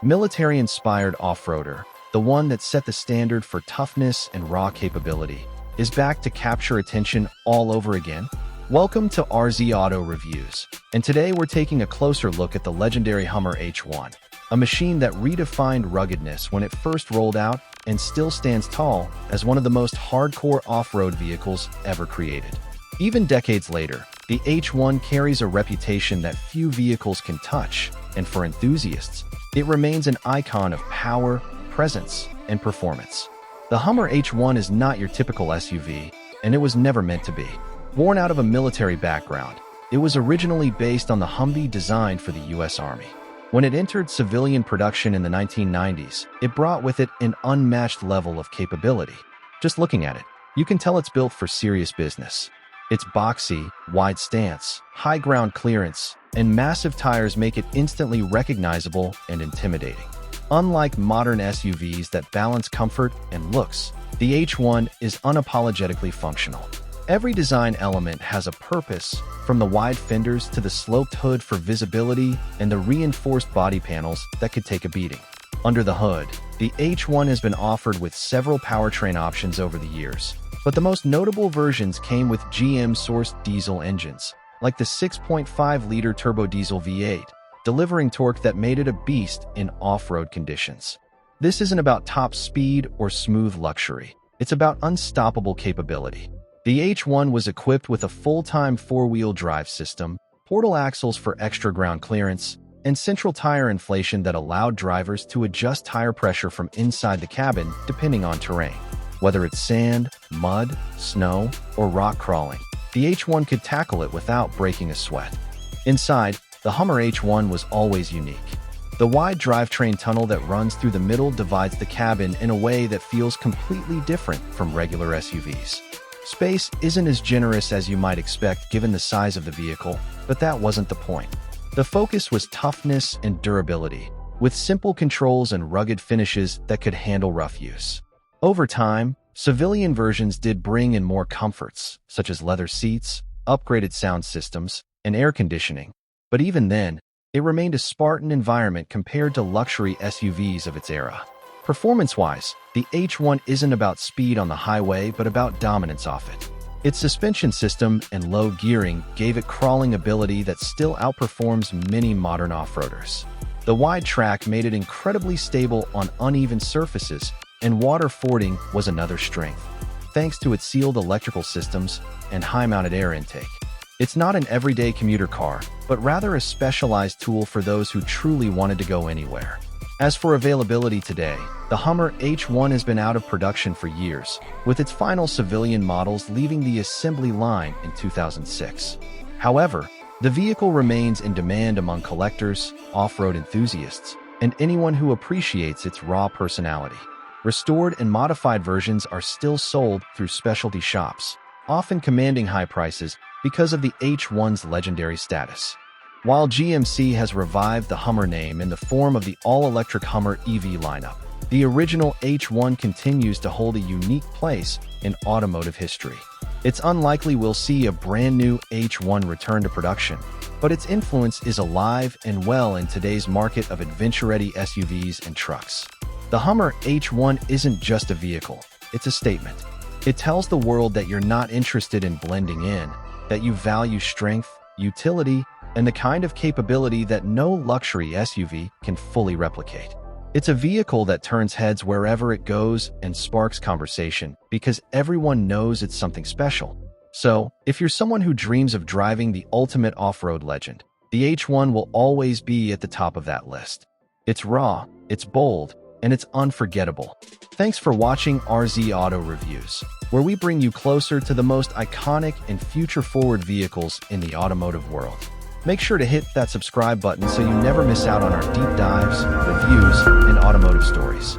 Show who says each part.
Speaker 1: military-inspired off-roader, the one that set the standard for toughness and raw capability, is back to capture attention all over again. Welcome to RZ Auto Reviews, and today we're taking a closer look at the legendary Hummer H1, a machine that redefined ruggedness when it first rolled out and still stands tall as one of the most hardcore off-road vehicles ever created. Even decades later, the H1 carries a reputation that few vehicles can touch, and for enthusiasts, it remains an icon of power, presence, and performance. The Hummer H1 is not your typical SUV, and it was never meant to be. Born out of a military background, it was originally based on the Humvee designed for the U.S. Army. When it entered civilian production in the 1990s, it brought with it an unmatched level of capability. Just looking at it, you can tell it's built for serious business. Its boxy, wide stance, high ground clearance, and massive tires make it instantly recognizable and intimidating. Unlike modern SUVs that balance comfort and looks, the H1 is unapologetically functional. Every design element has a purpose, from the wide fenders to the sloped hood for visibility and the reinforced body panels that could take a beating. Under the hood, the H1 has been offered with several powertrain options over the years, but the most notable versions came with GM-sourced diesel engines, like the 6.5-liter turbo diesel V8, delivering torque that made it a beast in off-road conditions. This isn't about top speed or smooth luxury. It's about unstoppable capability. The H1 was equipped with a full-time four-wheel drive system, portal axles for extra ground clearance, and central tire inflation that allowed drivers to adjust tire pressure from inside the cabin depending on terrain. Whether it's sand, mud, snow, or rock crawling, the H1 could tackle it without breaking a sweat. Inside, the Hummer H1 was always unique. The wide drivetrain tunnel that runs through the middle divides the cabin in a way that feels completely different from regular SUVs. Space isn't as generous as you might expect given the size of the vehicle, but that wasn't the point. The focus was toughness and durability, with simple controls and rugged finishes that could handle rough use. Over time, civilian versions did bring in more comforts, such as leather seats, upgraded sound systems, and air conditioning, but even then, it remained a Spartan environment compared to luxury SUVs of its era. Performance-wise, the H1 isn't about speed on the highway but about dominance off it. Its suspension system and low gearing gave it crawling ability that still outperforms many modern off-roaders. The wide track made it incredibly stable on uneven surfaces, and water fording was another strength, thanks to its sealed electrical systems and high-mounted air intake. It's not an everyday commuter car, but rather a specialized tool for those who truly wanted to go anywhere. As for availability today, the Hummer H1 has been out of production for years, with its final civilian models leaving the assembly line in 2006. However, the vehicle remains in demand among collectors, off-road enthusiasts, and anyone who appreciates its raw personality. Restored and modified versions are still sold through specialty shops, often commanding high prices because of the H1's legendary status. While GMC has revived the Hummer name in the form of the all-electric Hummer EV lineup, the original H1 continues to hold a unique place in automotive history. It's unlikely we'll see a brand new H1 return to production, but its influence is alive and well in today's market of adventure-ready SUVs and trucks. The Hummer H1 isn't just a vehicle, it's a statement. It tells the world that you're not interested in blending in, that you value strength, utility, and the kind of capability that no luxury SUV can fully replicate. It's a vehicle that turns heads wherever it goes and sparks conversation because everyone knows it's something special. So, if you're someone who dreams of driving the ultimate off-road legend, the H1 will always be at the top of that list. It's raw, it's bold, and it's unforgettable. Thanks for watching RZ Auto Reviews, where we bring you closer to the most iconic and future-forward vehicles in the automotive world. Make sure to hit that subscribe button so you never miss out on our deep dives, reviews, and automotive stories.